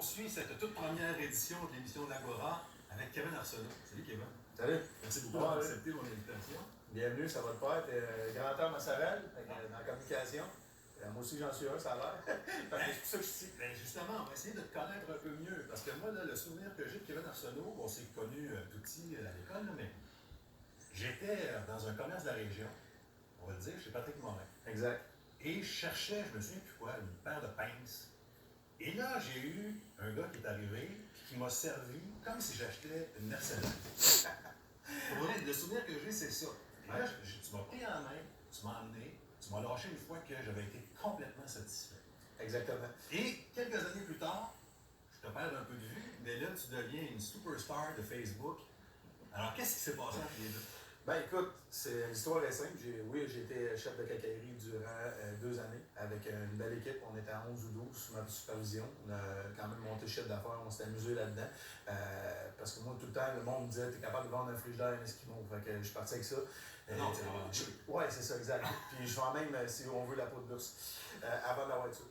poursuit cette toute première édition de l'émission de l'Agora avec Kevin Arsenault. Salut Kevin. Salut. Merci beaucoup d'avoir accepté mon invitation. Bienvenue, ça va te faire. T'es grand homme à Sorel, dans la communication. Moi aussi, j'en suis un, ça a l'air. C'est pour ça que je suis ici. Ben justement, on va essayer de te connaître un peu mieux. Parce que moi, là, le souvenir que j'ai de Kevin Arsenault, on s'est connus tout petit à l'école, là, mais j'étais dans un commerce de la région, on va le dire, chez Patrick Morin. Exact. Et je cherchais, je me souviens plus quoi, une paire de pinces. Et là, j'ai eu un gars qui est arrivé, qui m'a servi comme si j'achetais une Mercedes. Pour vrai, le souvenir que j'ai, c'est ça. Et là, tu m'as pris en main, tu m'as emmené, tu m'as lâché une fois que j'avais été complètement satisfait. Exactement. Et quelques années plus tard, je te perds un peu de vue, mais là, tu deviens une superstar de Facebook. Alors, qu'est-ce qui s'est passé entre les deux? Ben écoute, l'histoire est simple. J'ai été chef de quincaillerie durant 2 années avec une belle équipe. On était à 11 ou 12 sous ma supervision. On a quand même monté chef d'affaires, on s'est amusé là-dedans. Parce que moi, tout le temps, le monde me disait, t'es capable de vendre un frigidaire à un Esquimau. Fait que je suis parti avec ça. Non, c'est vrai. Oui, c'est ça, exact. Puis je vends même, si on veut, la peau de l'ours avant d'avoir ça.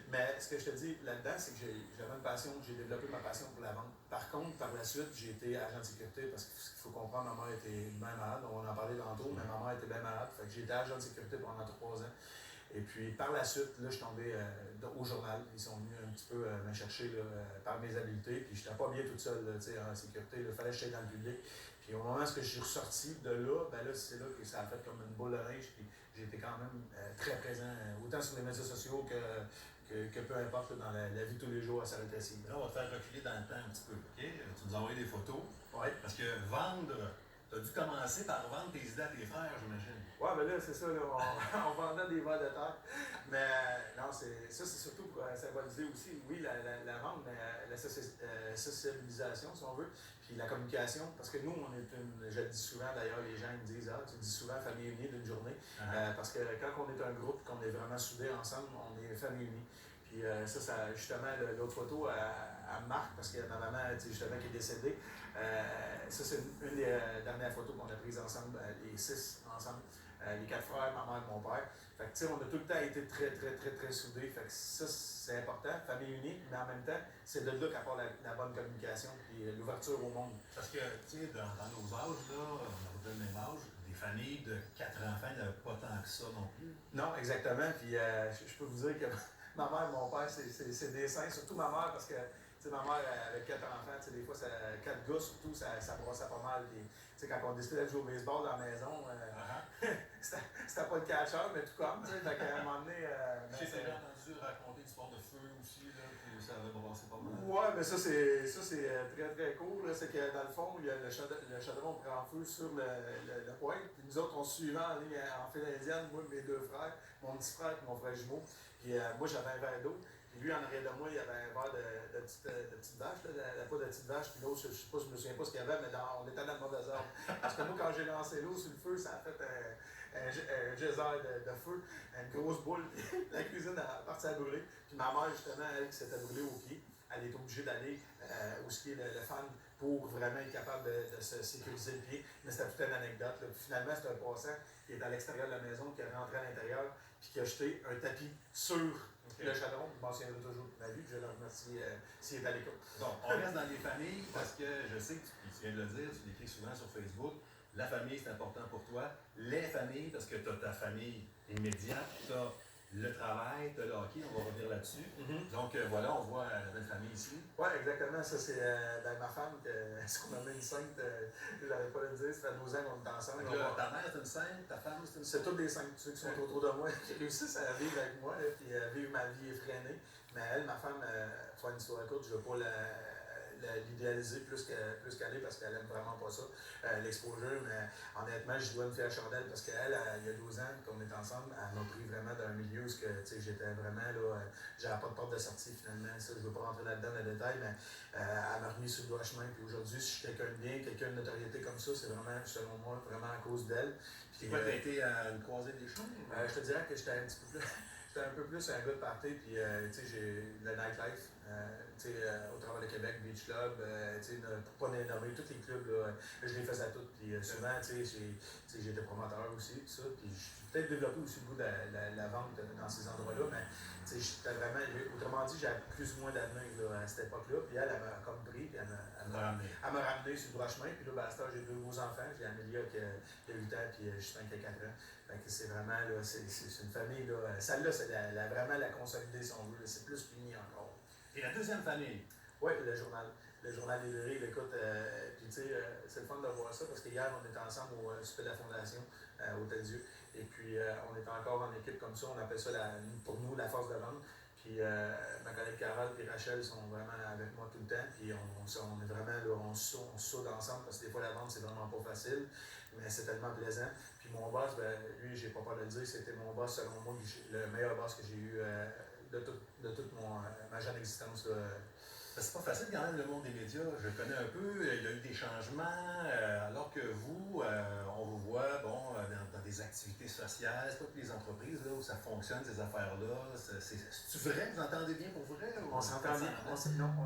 Mais ce que je te dis là-dedans, c'est que j'avais une passion, j'ai développé ma passion pour la vente. Par contre, par la suite, j'ai été agent de sécurité parce qu'il faut comprendre, ma mère était bien malade. On en parlait tantôt, mais ma mère était bien malade. Fait que j'ai été agent de sécurité pendant 3 ans. Et puis par la suite, là, je suis tombé au journal. Ils sont venus un petit peu me chercher là, par mes habiletés. Puis je n'étais pas bien toute seule en sécurité. Il fallait que j'aille dans le public. Puis au moment où je suis ressorti de là, ben là, c'est là que ça a fait comme une boule de neige. Puis j'ai été quand même très présent, autant sur les médias sociaux que peu importe là, dans la vie de tous les jours à Sarah-Tracy. Là, on va te faire reculer dans le temps un petit peu. OK? Tu nous as envoyé des photos. Oui. Parce que vendre, tu as dû commencer par vendre tes idées à tes frères, j'imagine. Oui, mais là, c'est ça, là, on vendait des vers de terre. Mais non, c'est surtout pour symboliser aussi, oui, la vente, mais la socialisation, si on veut, puis la communication. Parce que nous, je le dis souvent, d'ailleurs, les gens me disent, tu dis souvent famille unie d'une journée. Parce que quand on est un groupe, qu'on est vraiment soudés ensemble, on est famille unie. Puis ça justement, l'autre photo, elle marque, parce que ma maman, justement, qui est décédée, ça, c'est une des dernières photos qu'on a prises ensemble, les 6 ensemble, les 4 frères, ma mère et mon père. Fait que, on a tout le temps été très, très, très, très soudés. Fait que ça, c'est important, famille unie, mais en même temps, c'est de là qu'apporte la bonne communication et l'ouverture au monde. Parce que, tu sais, dans nos âges, là, on a le même âge, des familles de 4 enfants n'avaient pas tant que ça non plus. Non, exactement. Puis je peux vous dire que ma mère et mon père, c'est des saints, surtout ma mère, parce que ma mère avec 4 enfants, des fois, 4 gars surtout, ça brassait pas mal. Puis, quand on décidait de jouer au baseball dans la maison, c'était pas le catcheur, mais tout comme. Fait qu'à un moment donné. J'ai déjà entendu raconter du sport de feu aussi, là, puis ça avait brassé pas mal. Ouais, mais ça, c'est très, très cool. C'est que dans le fond, il y a le chaudron prend feu sur le poêle. Puis nous autres, on se suivait en ligne en file indienne, moi et mes 2 frères, mon petit frère et mon frère jumeau. Puis moi, j'avais un verre d'eau. Puis lui, en arrière de moi, il y avait un verre de petite vache, la peau de petite vache. Puis l'autre, je me souviens pas ce qu'il y avait, mais on était dans le mauvais ordre. Parce que moi, quand j'ai lancé l'eau sur le feu, ça a fait un geyser de feu, une grosse boule. La cuisine a parti à brûler. Puis ma mère, justement, elle qui s'était brûlée au pied, elle est obligée d'aller où est le fan pour vraiment être capable de se sécuriser le pied. Mais c'était toute une anecdote. Là. Puis finalement, c'est un passant qui est à l'extérieur de la maison, qui est rentré à l'intérieur, puis qui a jeté un tapis sur le chaudron. Je m'en souviendrai toujours de ma vie, puis je le remercie s'il est à l'écoute. Donc, on reste dans les familles parce que je sais que tu viens de le dire, tu l'écris souvent sur Facebook. La famille, c'est important pour toi. Les familles, parce que tu as ta famille immédiate, tu as le travail, tu as le hockey, on va revenir là-dessus. Donc, voilà, on voit la belle famille ici. Oui, exactement. Ça, c'est ma femme, ce qu'on a mis une sainte, je n'avais pas à le dire, ça fait 12 ans qu'on est ensemble. Ta mère, c'est une sainte, ta femme, c'est une sainte. C'est toutes des saintes, ceux qui sont autour de moi, qui réussissent à vivre avec moi, là, puis à vivre ma vie effrénée. Mais elle, ma femme, pour une histoire courte, je ne veux pas l'idéaliser plus qu'elle est parce qu'elle aime vraiment pas ça, l'exposure, mais honnêtement, je dois me faire chandelle parce qu'elle, il y a 12 ans qu'on est ensemble, elle m'a pris vraiment d'un milieu où j'étais vraiment là, j'avais pas de porte de sortie finalement, ça, je veux pas rentrer là-dedans dans les détails, mais elle m'a remis sur le droit chemin, puis aujourd'hui, si je suis quelqu'un de bien, quelqu'un de notoriété comme ça, c'est vraiment, selon moi, vraiment à cause d'elle. Puis quoi, t'as été à une croisée des chemins? Je te dirais que j'étais un petit peu plus. J'étais un peu plus un gars de party, puis j'ai le nightlife, au travers de Québec, Beach Club, pour pas les nommer, tous les clubs, là, je les faisais toutes, puis souvent, j'étais promoteur aussi, tout ça, puis j'ai peut-être développé aussi le goût de la vente dans ces endroits-là, mais j'étais vraiment, autrement dit, j'avais plus ou moins d'années à cette époque-là, puis elle m'a comme pris, puis elle m'a ramené sur le droit chemin, puis là, à cette heure, j'ai 2 beaux enfants, j'ai Amélia qui a 8 ans, puis Justin qui a 4 ans. Fait que c'est vraiment, là, c'est une famille, là, celle-là, c'est vraiment la consolidée, si on veut, c'est plus fini encore. Et la deuxième famille? Oui, le journal des Rives, écoute, puis tu sais, c'est le fun de voir ça, parce qu'hier, on était ensemble au souper de la Fondation, au Hôtel Dieu, et puis on est encore en équipe comme ça, on appelle ça, pour nous, la force de vente. Puis ma collègue Carole et Rachel sont vraiment avec moi tout le temps. Puis on est vraiment là, on se soude ensemble parce que des fois la vente c'est vraiment pas facile, mais c'est tellement plaisant. Puis mon boss, ben, lui, j'ai pas peur de le dire, c'était mon boss selon moi, le meilleur boss que j'ai eu de toute ma jeune existence. Là. C'est pas facile quand même le monde des médias. Je le connais un peu, il y a eu des changements, alors que vous, on vous voit dans des activités sociales, c'est pas toutes les entreprises là, où ça fonctionne, ces affaires-là. C'est-tu vrai? Vous entendez bien pour vrai? On s'entend bien. On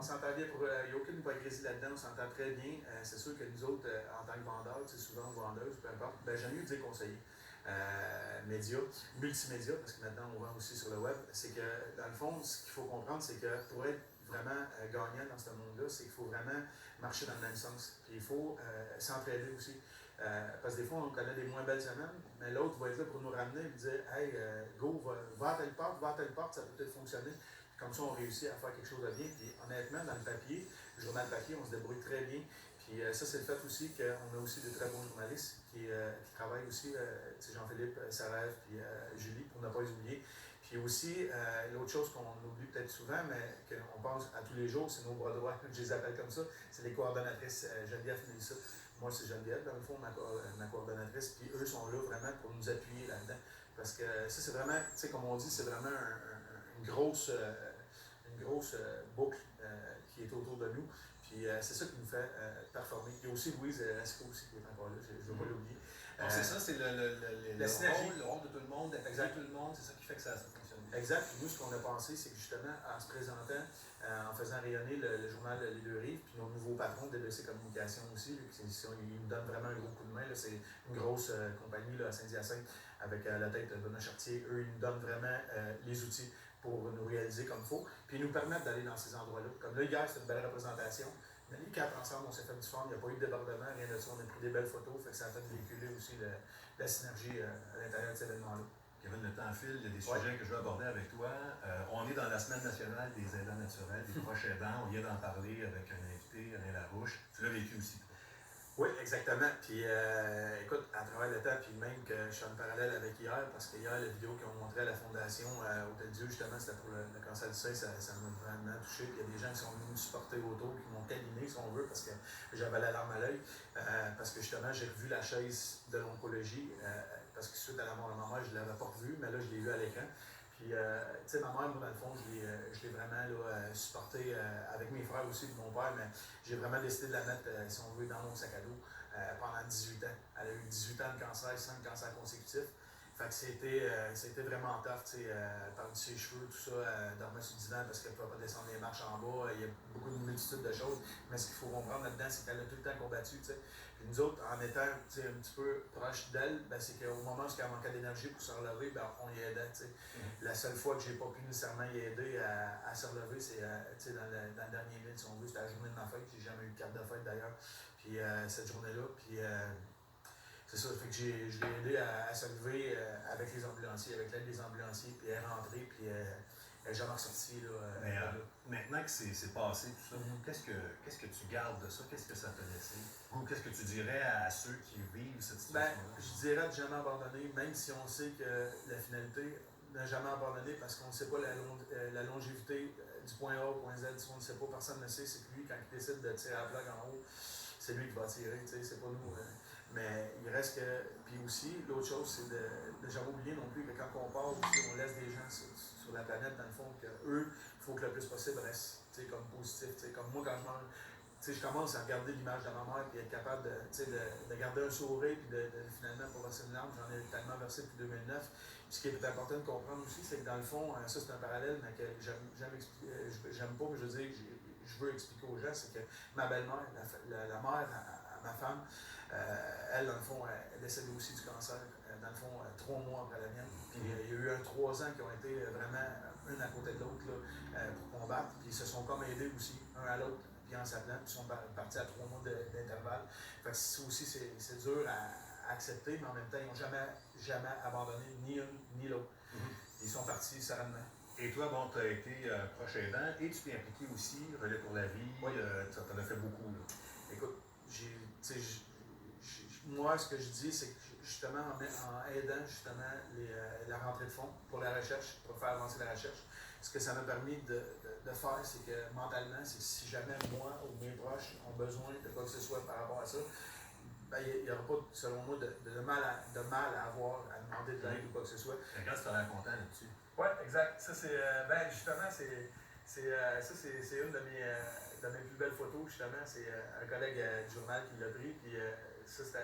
s'entend bien. Il n'y a aucune hypocrisie là-dedans, on s'entend très bien. C'est sûr que nous autres, en tant que vendeurs, souvent vendeuses, peu importe, ben, j'aime mieux dire conseiller. Médias, multimédia, parce que maintenant on vend aussi sur le web, c'est que dans le fond, ce qu'il faut comprendre, c'est que pour être vraiment gagnant dans ce monde-là, c'est qu'il faut vraiment marcher dans le même sens. Puis il faut s'entraider aussi. Parce que des fois, on connaît des moins belles semaines, mais l'autre va être là pour nous ramener et dire hey, go, va à telle porte, ça peut peut-être fonctionner. Puis comme ça, on réussit à faire quelque chose de bien. Puis honnêtement, dans le papier, le journal papier, on se débrouille très bien. Puis ça, c'est le fait aussi qu'on a aussi de très bons journalistes qui travaillent aussi, Jean-Philippe, Sarève, puis Julie, pour ne pas les oublier. Puis aussi, l'autre chose qu'on oublie peut-être souvent, mais qu'on pense à tous les jours, c'est nos bras droits. Je les appelle comme ça. C'est les coordonnatrices. Geneviève fait ça. Moi, c'est Geneviève, dans le fond, ma coordonnatrice. Puis eux sont là vraiment pour nous appuyer là-dedans. Parce que ça, c'est vraiment, tu sais, comme on dit, c'est vraiment une grosse boucle qui est autour de nous. Puis c'est ça qui nous fait performer. Il y a aussi Louise Lasco aussi qui est encore là, je ne veux pas l'oublier. C'est ça, c'est le rôle de tout le monde, d'apaiser tout le monde, c'est ça qui fait que ça fonctionne bien. Exact. Puis nous, ce qu'on a pensé, c'est que justement, en se présentant, en faisant rayonner le journal Les Deux Rives, puis nos nouveaux patrons de DDC Communication aussi, ils nous donnent vraiment un gros coup de main. C'est une grosse compagnie là, à Saint-Hyacinthe avec à la tête de Benoît Chartier. Eux, ils nous donnent vraiment les outils pour nous réaliser comme il faut, puis ils nous permettent d'aller dans ces endroits-là. Comme là, hier, c'était une belle représentation. Mais les 4 ensemble, on s'est fait du fun, il n'y a pas eu de débordement, rien de ça. On a pris des belles photos, fait que ça a fait véhiculer aussi la synergie à l'intérieur de cet événement-là. Kevin, le temps file, il y a des sujets que je veux aborder avec toi. On est dans la semaine nationale des aidants naturels, des proches aidants. On vient d'en parler avec un invité, Alain Larouche. Tu l'as vécu aussi, toi. Oui, exactement. Puis écoute, à travers le temps, puis même que je suis en parallèle avec hier, parce que hier, la vidéo qu'ils ont montré à la Fondation Hôtel Dieu, justement, c'était pour le cancer du sein, ça m'a vraiment touché. Puis il y a des gens qui sont venus me supporter autour, qui m'ont câliné, si on veut, parce que j'avais la larme à l'œil. Parce que justement, j'ai revu la chaise de l'oncologie, parce que suite à la mort de ma mère, je ne l'avais pas revue, mais là, je l'ai vue à l'écran. Puis, tu sais, ma mère, moi, dans le fond, je l'ai vraiment supportée avec mes frères aussi, de mon père, mais j'ai vraiment décidé de la mettre, si on veut, dans mon sac à dos pendant 18 ans. Elle a eu 18 ans de cancer, 5 cancers consécutifs. Fait que c'était vraiment tough, tu sais, perdre ses cheveux, tout ça, dormir sur le divan parce qu'elle ne pouvait pas descendre les marches en bas. Il y a beaucoup de multitude de choses. Mais ce qu'il faut comprendre là-dedans, c'est qu'elle a tout le temps combattu, tu sais. Puis nous autres, en étant un petit peu proche d'elle, ben, c'est qu'au moment où elle manquait d'énergie pour se relever, ben, on y aidait. La seule fois que j'ai pas pu nécessairement y aider à se relever, c'est dans le dernier minute, si on veut, c'était la journée de ma fête. J'ai jamais eu de carte de fête d'ailleurs. Puis cette journée-là, puis c'est ça, fait que je l'ai aidé à se lever avec les ambulanciers, avec l'aide des ambulanciers, puis elle est rentrée, puis elle n'est jamais ressortie. Maintenant que c'est passé, tout ça, qu'est-ce que tu gardes de ça? Qu'est-ce que ça t'a laissé? Ou qu'est-ce que tu dirais à ceux qui vivent cette situation-là? Je dirais de jamais abandonner, même si on sait que la finalité, ne jamais abandonner parce qu'on ne sait pas la longévité du point A au point Z, on ne sait pas, personne ne sait, c'est que lui, quand il décide de tirer la blague en haut, c'est lui qui va tirer, c'est pas nous. Mais il reste que. Puis aussi, l'autre chose, c'est de jamais oublier non plus que quand on part aussi, on laisse des gens sur la planète, dans le fond, qu'eux, il faut que le plus possible reste comme positif. Comme moi, quand je mange, je commence à regarder l'image de ma mère et être capable de garder un sourire puis finalement pour verser une larme. J'en ai tellement versé depuis 2009. Puis ce qui est important de comprendre aussi, c'est que dans le fond, ça c'est un parallèle, mais que j'aime pas, mais je veux dire, je veux expliquer aux gens, c'est que ma belle-mère, la mère à ma femme, elle, dans le fond, elle est décédée aussi du cancer, dans le fond, 3 mois après la mienne. Puis il y a eu 3 ans qui ont été vraiment un à côté de l'autre pour combattre. Puis ils se sont comme aidés aussi, un à l'autre, puis en s'appelant, puis ils sont partis à 3 mois d'intervalle. Fait que ça aussi, c'est dur à accepter, mais en même temps, ils n'ont jamais abandonné ni une ni l'autre. Ils sont partis sereinement. Et toi, bon, tu as été proche aidant et tu t'es impliqué aussi, Relais pour la vie, oui. Tu en as fait beaucoup. Là. Écoute, moi, ce que je dis, c'est que justement, en aidant justement la rentrée de fonds pour la recherche, pour faire avancer la recherche, ce que ça m'a permis de faire, c'est que mentalement, c'est que si jamais moi ou mes proches ont besoin de quoi que ce soit par rapport à ça, ben, il n'y aura pas, selon moi, de mal à avoir à demander de l'aide ou quoi que ce soit. Regarde, tu as l'air content là-dessus. Oui, exact. Ça, c'est, justement, c'est une de mes plus belles photos, justement. C'est un collègue du journal qui l'a pris. Puis ça, c'était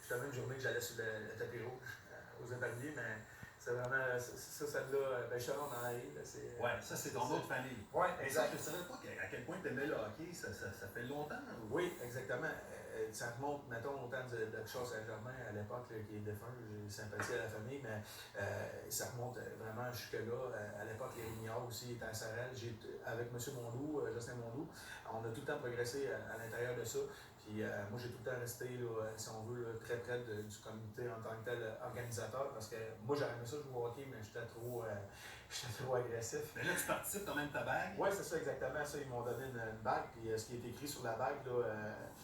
justement une journée que j'allais sur le tapis rouge aux Éperviers. Mais c'est vraiment, celle-là, justement, dans la rue. Oui, ça, c'est ton autre famille. Oui, exact. Je ne savais pas à quel point tu aimais le hockey. Ça fait longtemps. Oui, exactement. Ça remonte, mettons, au temps de Charles Saint-Germain à l'époque, qui est défunt. J'ai sympathie à la famille, mais ça remonte vraiment jusque-là. À l'époque, les Rignards aussi étaient à Sarel. Avec M. Mondou, Justin Mondou, on a tout le temps progressé à l'intérieur de ça. Puis moi, j'ai tout le temps resté, là, si on veut, là, très près du comité en tant que tel organisateur, parce que moi, j'aurais aimé ça jouer au hockey, mais j'étais trop agressif. Mais là, tu participes, tu as même ta bague. Oui, c'est ça, exactement. Ça, ils m'ont donné une bague. Puis ce qui est écrit sur la bague,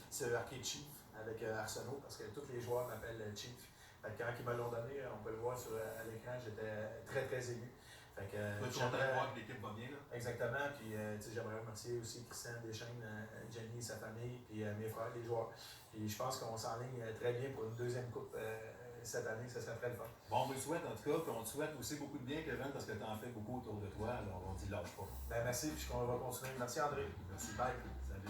c'est marqué Chief avec Arsenault, parce que tous les joueurs m'appellent Chief. Fait que quand ils me l'ont donné, on peut le voir à l'écran, j'étais très, très ému. Fait que, tu es content de voir que l'équipe va bien, là? Exactement. Puis j'aimerais remercier aussi Christian Deschênes, Jenny, sa famille, puis mes frères, les joueurs. Puis je pense qu'on s'enligne très bien pour une deuxième coupe cette année, ça serait très le fun. Bon, on vous le souhaite en tout cas, puis on te souhaite aussi beaucoup de bien, Kevin, parce que tu en fais beaucoup autour de toi, alors on dit lâche pas. Ben, merci, puis on va continuer. Merci André. Merci, bye. Salut.